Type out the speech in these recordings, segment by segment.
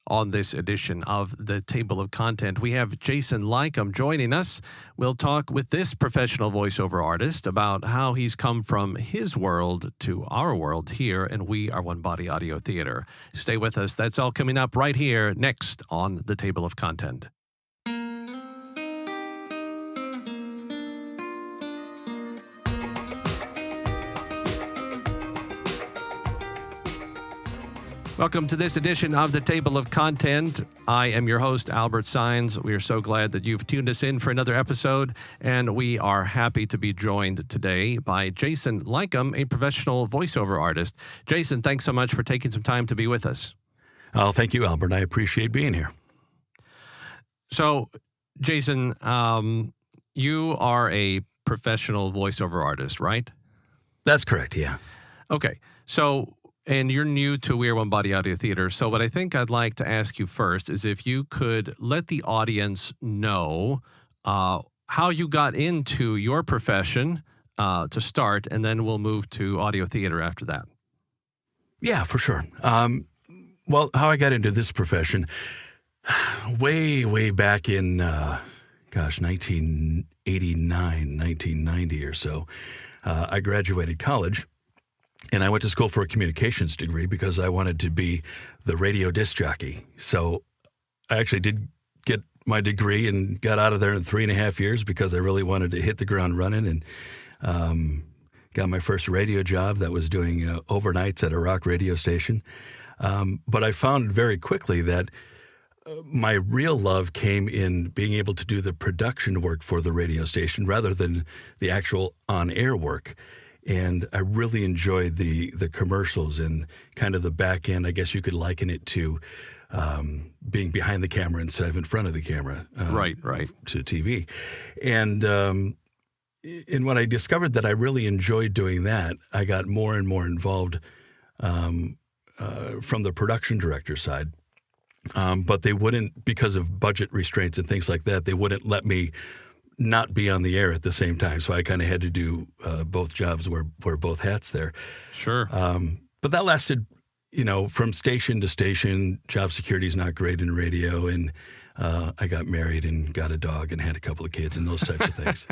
on this edition of the Table of Content. We have Jason Leikam joining us. We'll talk with this professional voiceover artist about how he's come from his world to our world here, and we are One Body Audio Theater. Stay with us. That's all coming up right here next on the Table of Content. Welcome to this edition of the Table of Content. I am your host, Albert Sines. We are so glad that you've tuned us in for another episode, and we are happy to be joined today by Jason Leikam, a professional voiceover artist. Jason, thanks so much for taking some time to be with us. Oh, thank you, Albert. I appreciate being here. So, Jason, you are a professional voiceover artist, right? That's correct, yeah. Okay, so... And you're new to We're One Body Audio Theater. So what I think I'd like to ask you first is if you could let the audience know how you got into your profession to start, and then we'll move to audio theater after that. Yeah, for sure. Well, how I got into this profession, way back in, 1989, 1990 or so, I graduated college. And I went to school for a communications degree because I wanted to be the radio disc jockey. So I actually did get my degree and got out of there in 3.5 years because I really wanted to hit the ground running, and got my first radio job that was doing overnights at a rock radio station. But I found very quickly that my real love came in being able to do the production work for the radio station rather than the actual on-air work. And I really enjoyed the commercials and kind of the back end. I guess you could liken it to being behind the camera instead of in front of the camera. Right. To TV. And when I discovered that I really enjoyed doing that, I got more and more involved from the production director side. But they wouldn't, because of budget restraints and things like that, they wouldn't let me not be on the air at the same time. So I kind of had to do both jobs, wear both hats there. Sure. But that lasted, from station to station. Job security is not great in radio. And I got married and got a dog and had a couple of kids and those types of things.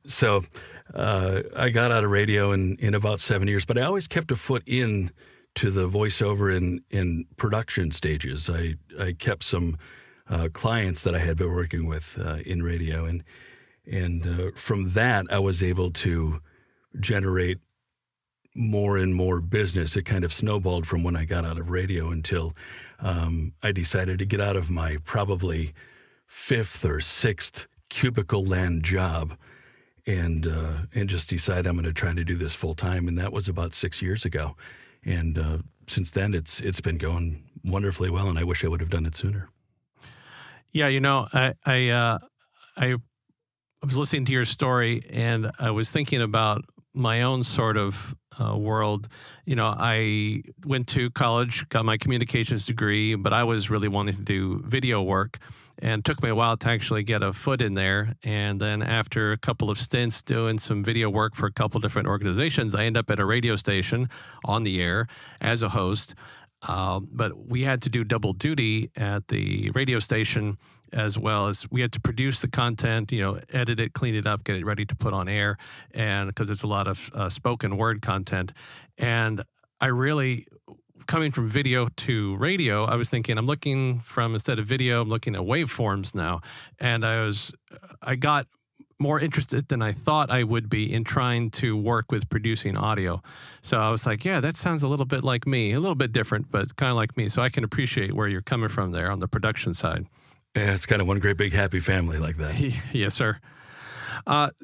So I got out of radio in about 7 years, but I always kept a foot in to the voiceover in production stages. I kept some clients that I had been working with in radio, and from that I was able to generate more and more business. It kind of snowballed from when I got out of radio until I decided to get out of my probably 5th or 6th cubicle land job and just decide I'm going to try to do this full time. And that was about 6 years ago. And since then it's been going wonderfully well, and I wish I would have done it sooner. Yeah, I was listening to your story, and I was thinking about my own sort of world. I went to college, got my communications degree, but I was really wanting to do video work, and it took me a while to actually get a foot in there. And then after a couple of stints doing some video work for a couple different organizations, I ended up at a radio station on the air as a host. But we had to do double duty at the radio station, as well as we had to produce the content, edit it, clean it up, get it ready to put on air, and because it's a lot of spoken word content. And I really, coming from video to radio, I was thinking instead of video, I'm looking at waveforms now. And I got more interested than I thought I would be in trying to work with producing audio. So I was like, yeah, that sounds a little bit like me, a little bit different, but kind of like me. So I can appreciate where you're coming from there on the production side. Yeah, it's kind of one great big happy family like that. Yes, sir.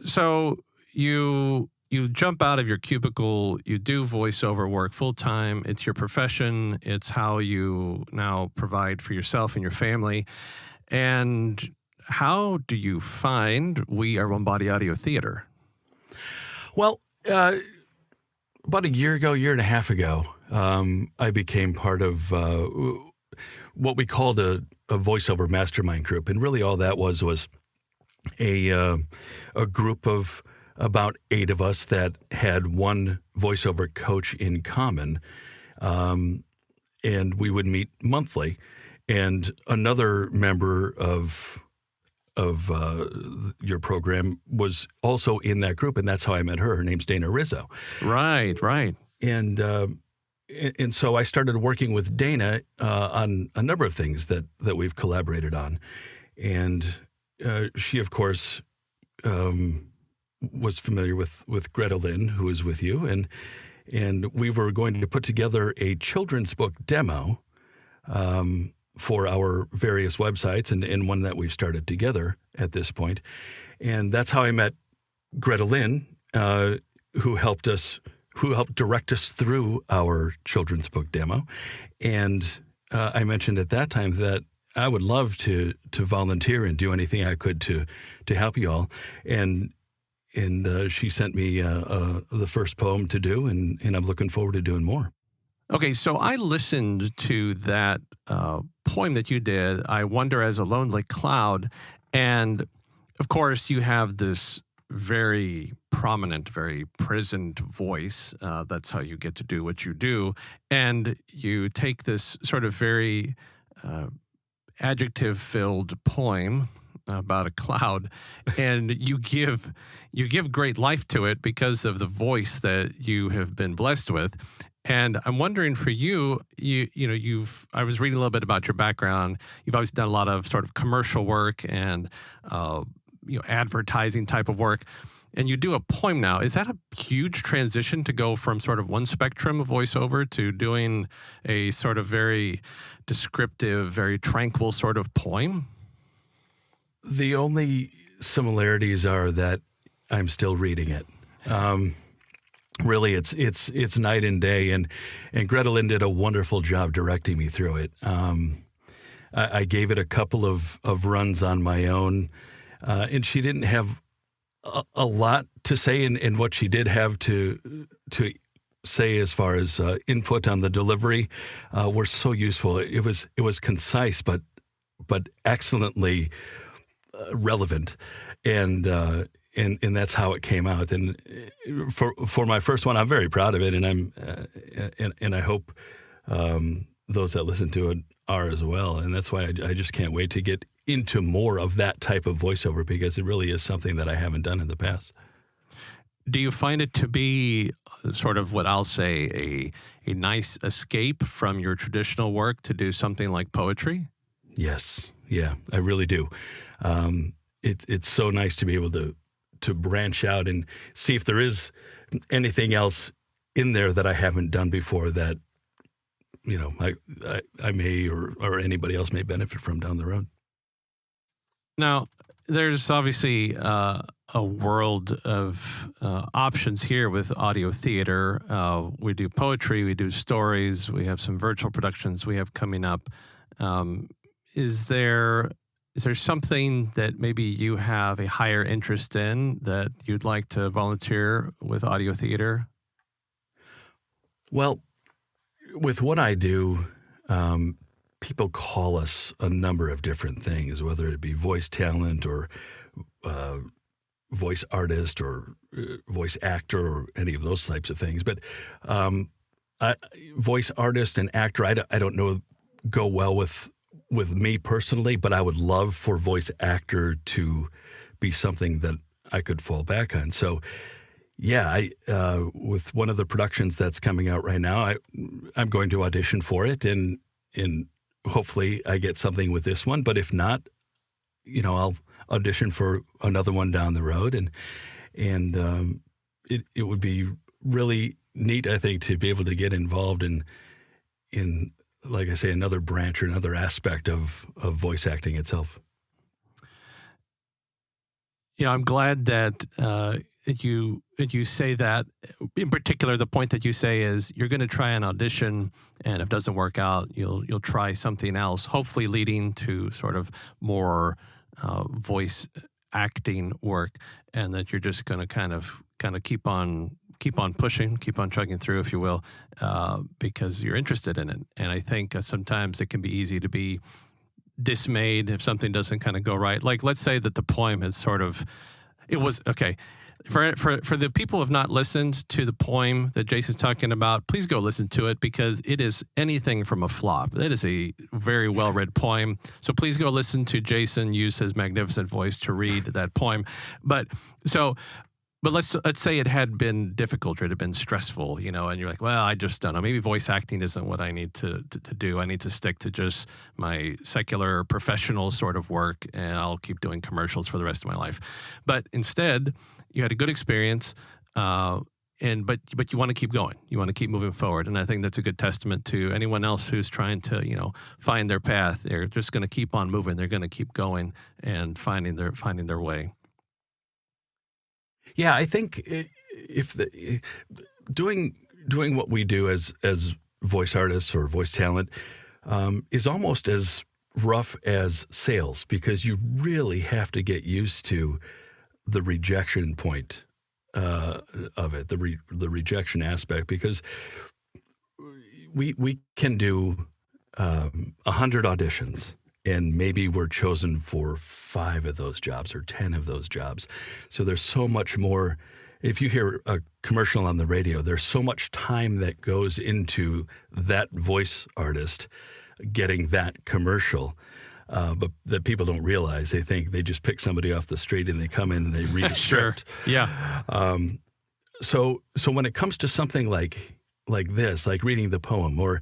So you jump out of your cubicle, you do voiceover work full time. It's your profession. It's how you now provide for yourself and your family. And how do you find We Are One Body Audio Theater? Well, about a year and a half ago, I became part of what we called a voiceover mastermind group. And really all that was a group of about 8 of us that had one voiceover coach in common. and we would meet monthly. And another member of your program was also in that group, and that's how I met her. Her name's Dana Rizzo, Right, right. and so I started working with Dana on a number of things that we've collaborated on, and she, of course, was familiar with Greta Lynn, who is with you, and we were going to put together a children's book demo for our various websites, and one that we've started together at this point. And that's how I met Greta Lynn, who helped direct us through our children's book demo. And I mentioned at that time that I would love to volunteer and do anything I could to help you all. And she sent me the first poem to do, and I'm looking forward to doing more. Okay, so I listened to that poem that you did, I Wonder as a Lonely Cloud, and of course you have this very prominent, very prisoned voice. That's how you get to do what you do. And you take this sort of very adjective-filled poem about a cloud, and you give great life to it because of the voice that you have been blessed with. And I'm wondering for you, I was reading a little bit about your background. You've always done a lot of sort of commercial work and advertising type of work, and you do a poem now. Is that a huge transition to go from sort of one spectrum of voiceover to doing a sort of very descriptive, very tranquil sort of poem? The only similarities are that I'm still reading it. Really, it's night and day, and Greta Lynn did a wonderful job directing me through it. I gave it a couple of runs on my own, and she didn't have a lot to say, and what she did have to say as far as input on the delivery were so useful. It was concise, but excellently relevant, and that's how it came out. And for my first one, I'm very proud of it, and I hope those that listen to it are as well. And that's why I just can't wait to get into more of that type of voiceover, because it really is something that I haven't done in the past. Do you find it to be sort of what I'll say a nice escape from your traditional work to do something like poetry? Yes, yeah, I really do. It's so nice to be able to branch out and see if there is anything else in there that I haven't done before that I may or anybody else may benefit from down the road. Now, there's obviously a world of options here with audio theater. We do poetry, we do stories, we have some virtual productions we have coming up. Is there something that maybe you have a higher interest in that you'd like to volunteer with audio theater? Well, with what I do, people call us a number of different things, whether it be voice talent or voice artist or voice actor or any of those types of things. But voice artist and actor, I don't know, go well with me personally, but I would love for voice actor to be something that I could fall back on. So, yeah, with one of the productions that's coming out right now, I'm going to audition for it, and hopefully I get something with this one. But if not, I'll audition for another one down the road, and it would be really neat, I think, to be able to get involved in like I say, another branch or another aspect of voice acting itself. Yeah, I'm glad that you say that. In particular, the point that you say is you're going to try an audition, and if it doesn't work out, you'll try something else, hopefully leading to sort of more voice acting work, and that you're just going to kind of keep on pushing, keep on chugging through, if you will, because you're interested in it. And I think sometimes it can be easy to be dismayed if something doesn't kind of go right. Like, let's say that the poem has sort of It was okay. For the people who have not listened to the poem that Jason's talking about, please go listen to it because it is anything from a flop. It is a very well-read poem. So please go listen to Jason use his magnificent voice to read that poem. But let's say it had been difficult or it had been stressful, and you're like, well, I just don't know. Maybe voice acting isn't what I need to do. I need to stick to just my secular professional sort of work, and I'll keep doing commercials for the rest of my life. But instead, you had a good experience, but you want to keep going. You want to keep moving forward, and I think that's a good testament to anyone else who's trying to find their path. They're just going to keep on moving. They're going to keep going and finding their way. Yeah, I think doing what we do as voice artists or voice talent is almost as rough as sales, because you really have to get used to the rejection point of it, the rejection aspect, because we can do 100 auditions. And maybe we're chosen for 5 of those jobs or 10 of those jobs. So there's so much more. If you hear a commercial on the radio, there's so much time that goes into that voice artist getting that commercial, but that people don't realize. They think they just pick somebody off the street and they come in and they read a Sure. script. Yeah. So when it comes to something like this, like reading the poem or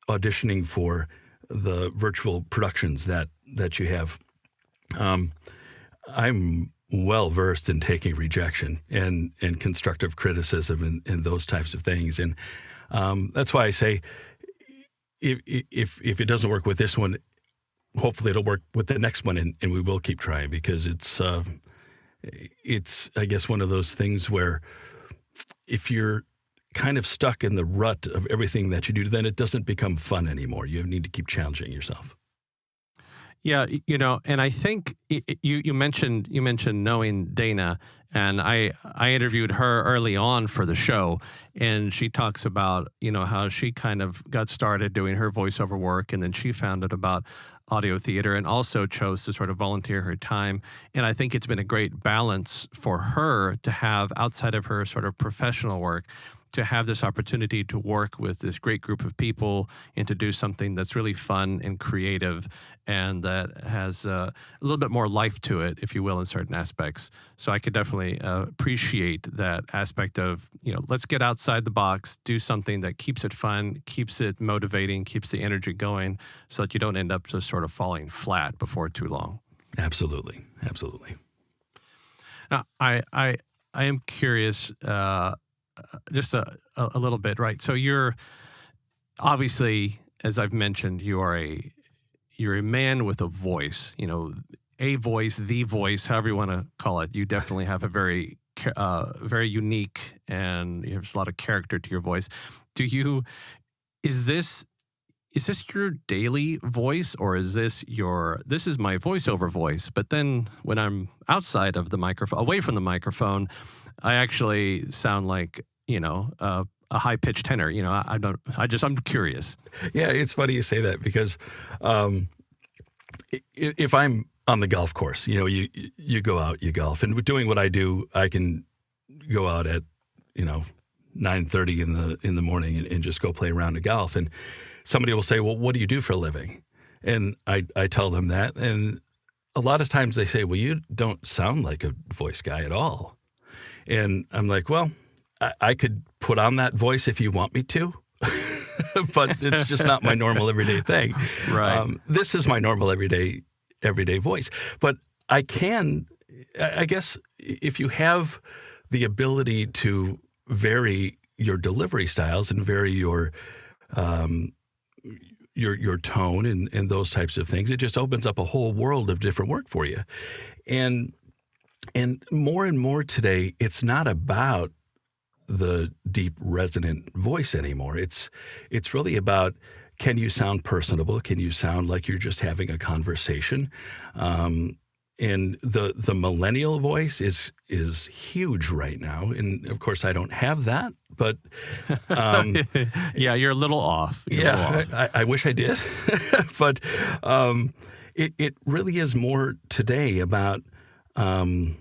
auditioning for the virtual productions that you have, I'm well versed in taking rejection and constructive criticism and those types of things, and that's why I say if it doesn't work with this one, hopefully it'll work with the next one, and we will keep trying, because it's I guess one of those things where if you're kind of stuck in the rut of everything that you do, then it doesn't become fun anymore. You need to keep challenging yourself. Yeah, and I think you mentioned knowing Dana, and I interviewed her early on for the show, and she talks about how she kind of got started doing her voiceover work, and then she found out about audio theater and also chose to sort of volunteer her time. And I think it's been a great balance for her to have, outside of her sort of professional work, to have this opportunity to work with this great group of people and to do something that's really fun and creative and that has a little bit more life to it, if you will, in certain aspects. So I could definitely appreciate that aspect of, let's get outside the box, do something that keeps it fun, keeps it motivating, keeps the energy going, so that you don't end up just sort of falling flat before too long. Absolutely. Absolutely. Now, I am curious, just a little bit, right? So you're obviously, as I've mentioned, you're a man with a voice, a voice, the voice, however you want to call it. You definitely have a very unique, and you have a lot of character to your voice. Is this your daily voice, or is this is my voiceover voice, but then when I'm outside of the microphone, away from the microphone, I actually sound like, a high-pitched tenor. I'm curious. Yeah, it's funny you say that, because if I'm on the golf course, you go out, you golf, and with doing what I do, I can go out at 9:30 in the morning and just go play a round of golf, and somebody will say, well, what do you do for a living? And I tell them that, and a lot of times they say, well, you don't sound like a voice guy at all. And I'm like, well, I could put on that voice if you want me to, but it's just not my normal everyday thing. Right. This is my normal everyday voice. But I guess if you have the ability to vary your delivery styles and vary your tone and those types of things, it just opens up a whole world of different work for you. And more and more today, it's not about the deep resonant voice anymore. It's really about, can you sound personable? Can you sound like you're just having a conversation? And the millennial voice is huge right now. And of course, I don't have that, but yeah, you're a little off. I wish I did, but it really is more today about Can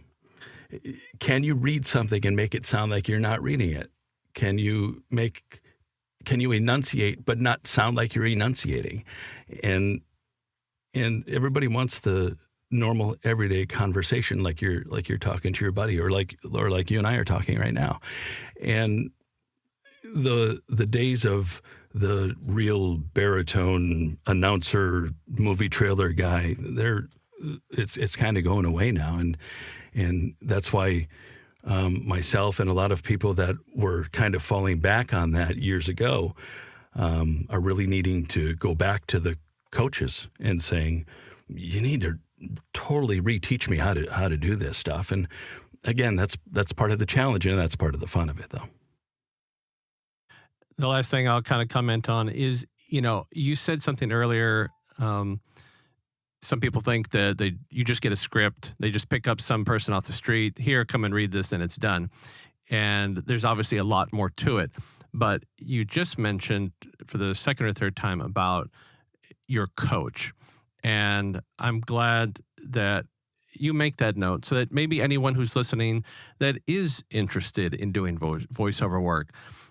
you read something and make it sound like you're not reading it? Can you enunciate but not sound like you're enunciating? And everybody wants the normal everyday conversation like you're talking to your buddy, or like you and I are talking right now. And the days of the real baritone announcer movie trailer guy, it's kind of going away now, and that's why myself and a lot of people that were kind of falling back on that years ago are really needing to go back to the coaches and saying, you need to totally reteach me how to do this stuff. And again, that's part of the challenge, and that's part of the fun of it, though. The last thing I'll kind of comment on is, you said something earlier. Some people think that you just get a script. They just pick up some person off the street. Here, come and read this, and it's done. And there's obviously a lot more to it. But you just mentioned for the second or third time about your coach. And I'm glad that you make that note so that maybe anyone who's listening that is interested in doing voiceover work,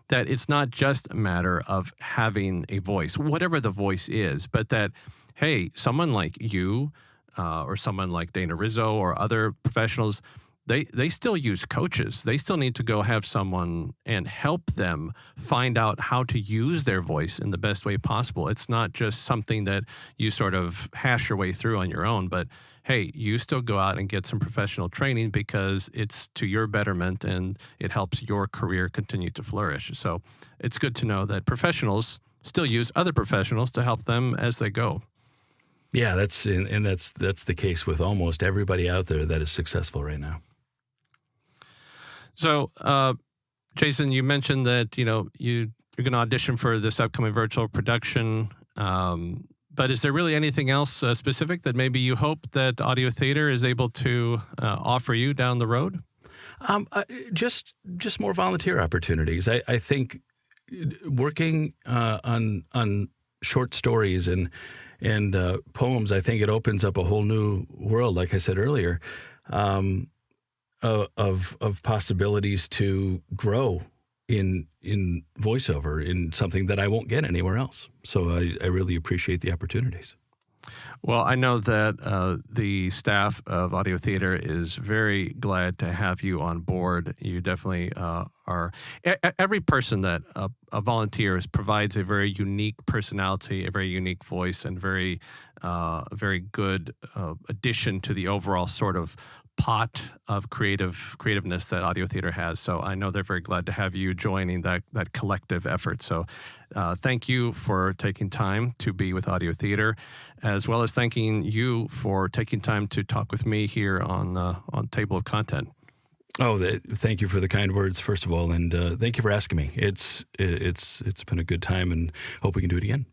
that it's not just a matter of having a voice, whatever the voice is, but that, hey, someone like you or someone like Dana Rizzo or other professionals, they still use coaches. They still need to go have someone and help them find out how to use their voice in the best way possible. It's not just something that you sort of hash your way through on your own, but hey, you still go out and get some professional training because it's to your betterment and it helps your career continue to flourish. So it's good to know that professionals still use other professionals to help them as they go. Yeah, that's the case with almost everybody out there that is successful right now. So, Jason, you mentioned that, you're going to audition for this upcoming virtual production. But is there really anything else specific that maybe you hope that Audio Theater is able to offer you down the road? Just more volunteer opportunities. I think working on short stories and poems, I think it opens up a whole new world, like I said earlier, of possibilities to grow in voiceover, in something that I won't get anywhere else. So I really appreciate the opportunities. Well, I know that the staff of Audio Theater is very glad to have you on board. You definitely are. Every person that volunteers provides a very unique personality, a very unique voice, and very good addition to the overall sort of pot of creativeness that Audio Theater has. So I know they're very glad to have you joining that collective effort. So thank you for taking time to be with Audio Theater, as well as thanking you for taking time to talk with me here on Table of Content. Oh, thank you for the kind words, first of all, and thank you for asking me. It's been a good time, and hope we can do it again.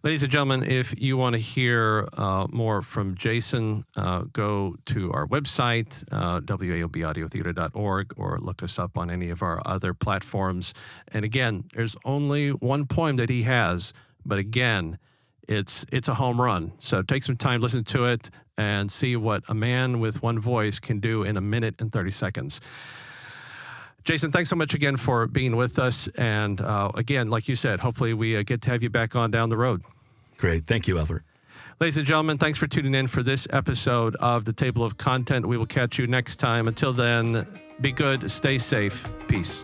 Ladies and gentlemen, if you want to hear more from Jason, go to our website, waobaudiotheater.org, or look us up on any of our other platforms. And again, there's only one poem that he has, but again, it's a home run. So take some time, listen to it, and see what a man with one voice can do in 1 minute and 30 seconds. Jason, thanks so much again for being with us. And again, like you said, hopefully we get to have you back on down the road. Great. Thank you, Albert. Ladies and gentlemen, thanks for tuning in for this episode of The Table of Content. We will catch you next time. Until then, be good, stay safe. Peace.